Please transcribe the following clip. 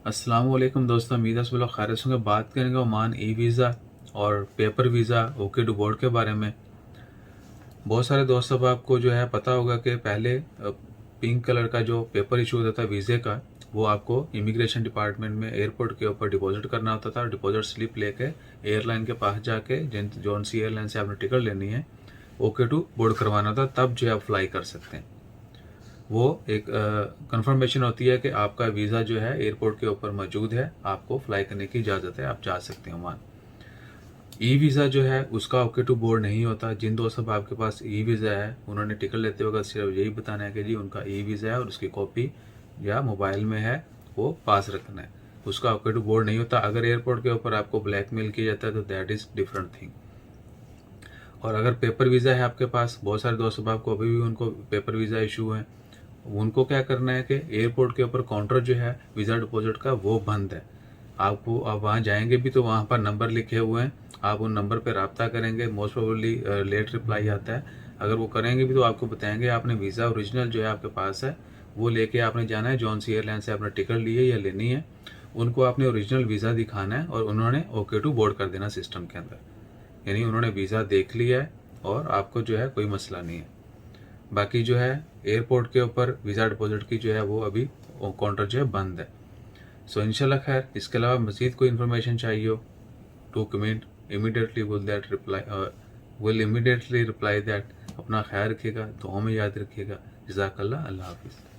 अस्सलाम वालेकुम दोस्तों, उम्मीद है सब लोग खैरियत से होंगे। बात करेंगे ओमान ई वीज़ा और paper visa okay to board के बारे में। बहुत सारे दोस्तों अब आपको जो है पता होगा कि पहले पिंक कलर का जो पेपर इशू होता था वीज़े का, वो आपको इमिग्रेशन डिपार्टमेंट में एयरपोर्ट के ऊपर डिपॉजिट करना होता था। डिपॉजिट स्लिप लेके एयरलाइन के पास जाके जौन सी एयरलाइन से आपने टिकट लेनी है ओके टू बोर्ड करवाना था, तब जो है आप फ्लाई कर सकते हैं। वो एक कंफर्मेशन होती है कि आपका वीज़ा जो है एयरपोर्ट के ऊपर मौजूद है, आपको फ्लाई करने की इजाज़त है, आप जा सकते हैं ओमान। ई वीज़ा जो है उसका ओके टू बोर्ड नहीं होता। जिन दोस्तों आपके पास ई वीज़ा है, उन्होंने टिकट लेते वक्त सिर्फ यही बताना है कि जी उनका ई वीज़ा है और उसकी कॉपी या मोबाइल में है, वो पास रखना है। उसका ओके टू बोर्ड नहीं होता। अगर एयरपोर्ट के ऊपर आपको ब्लैकमेल किया जाता है तो दैट इज़ डिफरेंट थिंग। और अगर पेपर वीज़ा है आपके पास, बहुत सारे दोस्तों आपको अभी भी उनको पेपर वीज़ा इशू है, उनको क्या करना है कि एयरपोर्ट के ऊपर काउंटर जो है वीज़ा डिपॉजिट का वो बंद है। आपको आप वहाँ जाएंगे भी तो वहाँ पर नंबर लिखे हुए हैं, आप उन नंबर पर रब्ता करेंगे। मोस्ट प्रोबेबली लेट रिप्लाई आता है। अगर वो करेंगे भी तो आपको बताएंगे आपने वीज़ा ओरिजिनल जो है आपके पास है वो लेके आपने जाना है। जौन सी एयरलाइन से आपने टिकट ली है या लेनी है, उनको आपने ओरिजिनल वीज़ा दिखाना है और उन्होंने ओके टू बोर्ड कर देना सिस्टम के अंदर। यानी उन्होंने वीज़ा देख लिया है और आपको जो है कोई मसला नहीं है। बाकी जो है एयरपोर्ट के ऊपर वीज़ा डिपॉजिट की जो है वो अभी काउंटर जो है बंद है। सो इंशाल्लाह खैर, इसके अलावा मज़ीद कोई इन्फॉर्मेशन चाहिए हो to comment immediately will immediately reply that. अपना ख्याल रखिएगा, दुआ में याद रखिएगा। जज़ाकल्लाह, अल्लाह हाफिज़।